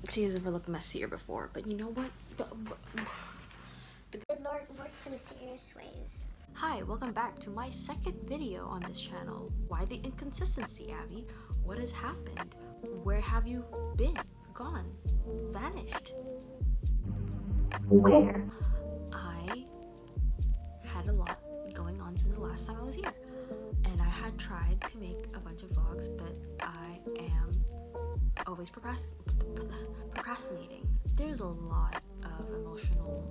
She has never looked messier before, but you know what? The Lord works in mysterious ways. Hi, welcome back to my second video on this channel. Why the inconsistency, Abby? What has happened? Where have you been? Gone? Vanished? Where? I had a lot going on since the last time I was here. And I had tried to make a bunch of vlogs, but I am always procrastinating. There's a lot of emotional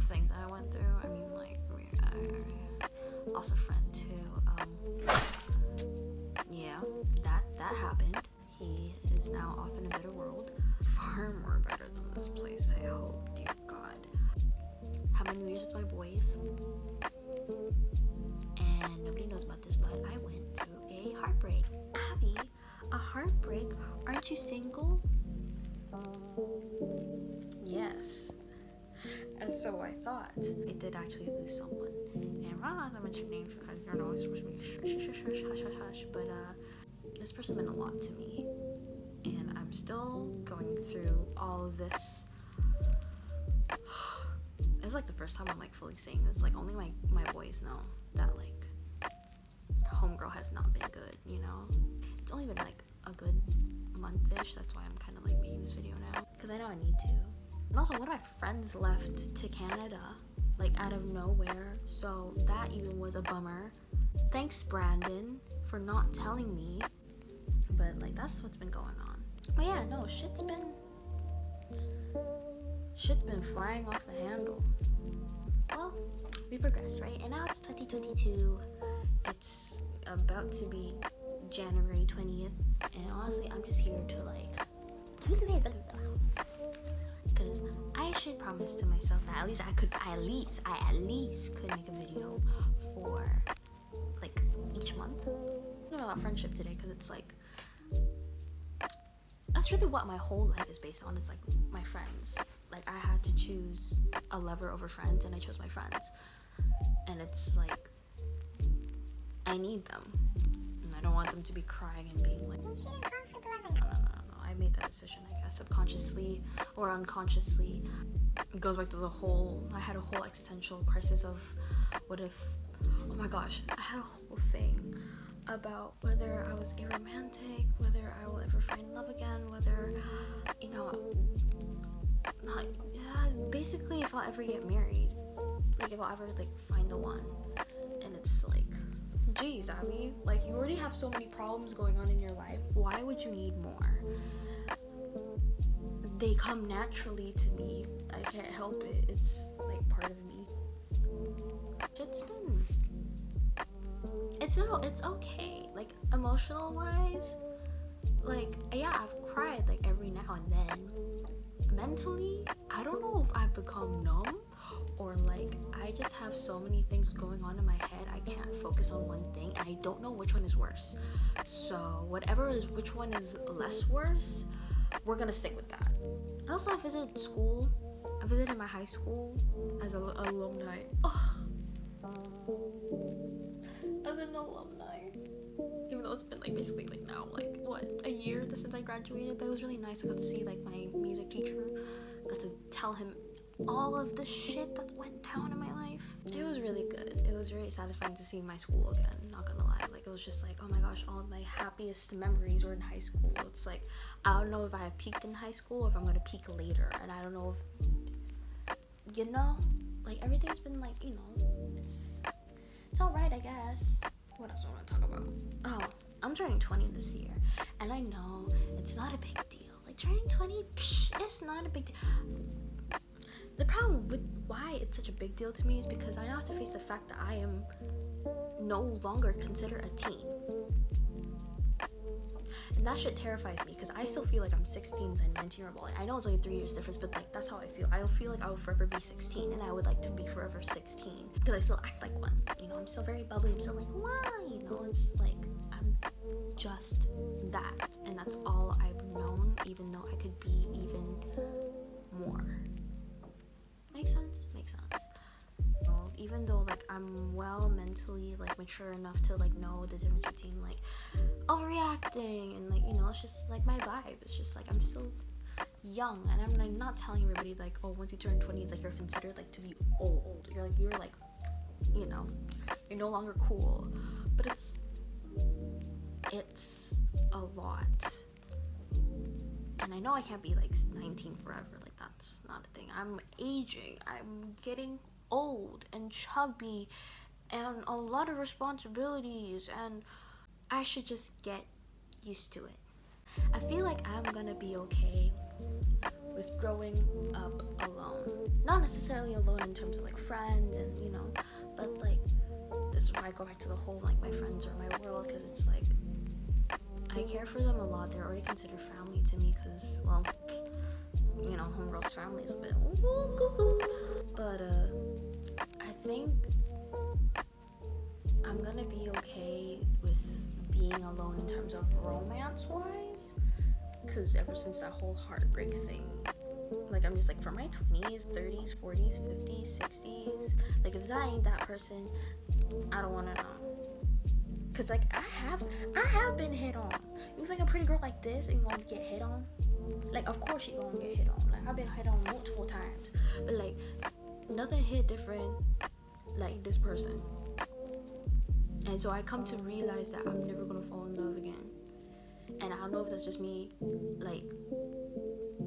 things I went through. I mean, like, I lost a friend too. Yeah, that happened. He is now off in a better world. Far more better than this place, I hope, dear God. Had my New Year's with my boys. And nobody knows about this, but I went through a heartbreak. Abby, a heartbreak? Aren't you single? Yes. And so I thought. I did actually lose someone. And I'm not gonna mention names because you're not always supposed to be hush. But this person meant a lot to me. And I'm still going through all of this. It's like the first time I'm like fully saying this. Like only my boys know that like homegirl has not been good, you know? It's only been like a good month-ish. That's why I'm kind of like making this video now. Because I know I need to. And also one of my friends left to Canada, like out of nowhere. So that even was a bummer. Thanks, Brandon, for not telling me. But like that's what's been going on. But yeah, no, shit's been flying off the handle. Well, we progress, right? And now it's 2022. It's about to be January 20th. And honestly, I'm just here to like, because I should promise to myself that at least I at least could make a video for like each month. I'm about friendship today because it's like, that's really what my whole life is based on, is like my friends. Like I had to choose a lover over friends and I chose my friends. And it's like, I need them. And I don't want them to be crying and being like, You should have gone for the lover. No. I made that decision, I guess, subconsciously or unconsciously. It goes back to I had a whole existential crisis of what if, oh my gosh, I had a whole thing about whether I was aromantic, whether I will ever find love again, whether, you know, basically if I'll ever get married, like if I'll ever like find the one. And it's like, geez, Abby, like you already have so many problems going on in your life, why would you need more? They come naturally to me, I can't help it, it's like part of me. It's okay, like emotional wise, like yeah, I've cried like every now and then. Mentally, I don't know if I've become numb or like I just have so many things going on in my head, I can't focus on one thing and I don't know which one is worse. So which one is less worse, we're gonna stick with that. Also, I visited school. I visited my high school as an alumni. As an alumni. Even though it's been like basically like now like what, a year since I graduated, but it was really nice. I got to see like my music teacher, got to tell him all of the shit that went down in my life. It was really good. It was very satisfying to see my school again, not gonna lie. Like it was just like, oh my gosh, all of my happiest memories were in high school. It's like, I don't know if I have peaked in high school or if I'm gonna peak later, and I don't know if, you know, like everything's been like, you know, it's alright, I guess. What else do I want to talk about? Oh, I'm turning 20 this year, and I know it's not a big deal. Like turning 20, it's not a big deal. The problem with why it's such a big deal to me is because I now have to face the fact that I am no longer considered a teen. And that shit terrifies me because I still feel like I'm 16 and 19-year-old. Like, I know it's only 3 years difference, but like that's how I feel. I feel like I will forever be 16, and I would like to be forever 16 because I still act like one. You know, I'm still very bubbly. I'm still like, wow, you know, it's like I'm just that, and that's all I've known. Even though I could be even more. Makes sense? Makes sense. Even though like I'm well mentally like mature enough to like know the difference between like overreacting and like, you know, it's just like my vibe. It's just like I'm still young, and I'm like not telling everybody like, oh, once you turn 20 it's like you're considered like to be old. You're like, you know, you're no longer cool. But it's a lot. And I know I can't be like 19 forever, like that's not a thing. I'm aging, I'm getting old and chubby and a lot of responsibilities, and I should just get used to it. I feel like I'm gonna be okay with growing up alone. Not necessarily alone in terms of like friends and, you know, but like, this is why I go back to the whole like my friends are my world, because it's like I care for them a lot. They're already considered family to me because, well, you know, homegirl's family is a bit but I think I'm gonna be okay with being alone in terms of romance wise, because ever since that whole heartbreak thing, like I'm just like, for my 20s, 30s, 40s, 50s, 60s, like if that ain't that person, I don't want to know. Cause like I have been hit on. It was like a pretty girl like this and gonna get hit on. Like of course she gonna get hit on. Like I've been hit on multiple times, but like nothing hit different like this person. And so I come to realize that I'm never gonna fall in love again. And I don't know if that's just me like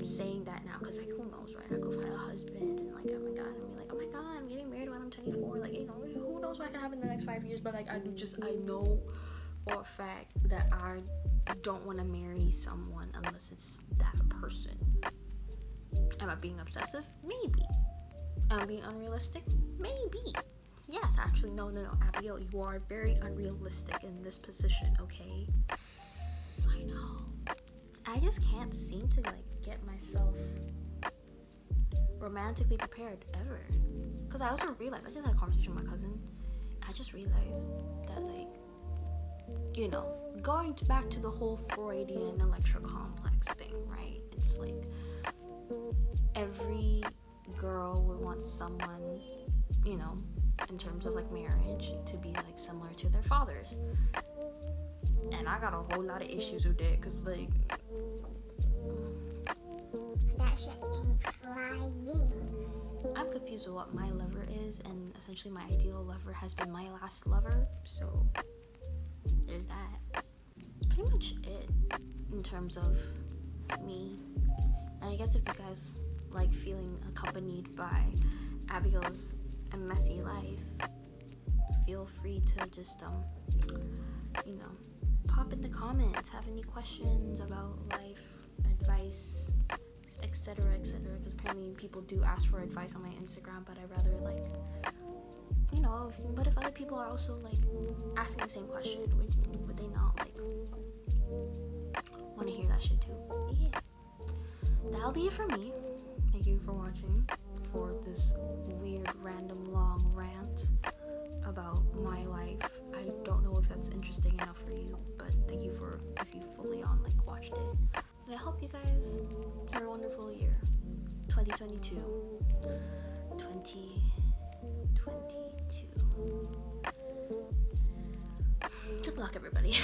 saying that now, because like who knows, right? I go find a husband and like, oh my god, and be like, oh my god, I'm getting married when I'm 24, like, you know, who knows what can happen in the next 5 years. But like I know for a fact that I don't want to marry someone unless it's that person. Am I being obsessive? Maybe. Am I being unrealistic? Maybe. Yes, actually, no, Abigail, you are very unrealistic in this position, okay? I know. I just can't seem to like get myself romantically prepared ever. Because I also realized, I just had a conversation with my cousin, and I just realized that like, you know, going back to the whole Freudian electro complex thing, right? It's like every girl would want someone, you know, in terms of like marriage, to be like similar to their fathers. And I got a whole lot of issues with it, because like That shit ain't flying. I'm confused with what my lover is, and essentially my ideal lover has been my last lover, so there's that. That's pretty much it in terms of me. And I guess if you guys like feeling accompanied by Abigail's messy life, feel free to just you know, pop in the comments, have any questions about life, advice, etc., because apparently people do ask for advice on my Instagram, but I rather like, you know, but if other people are also like asking the same question, would they not like want to hear that shit too? Yeah, that'll be it for me. Thank you for watching for this weird random long rant about my life. I don't know if that's interesting enough for you, but thank you for if you fully on like watched it. And I hope you guys have a wonderful year. 2022. 2022. Good luck, everybody.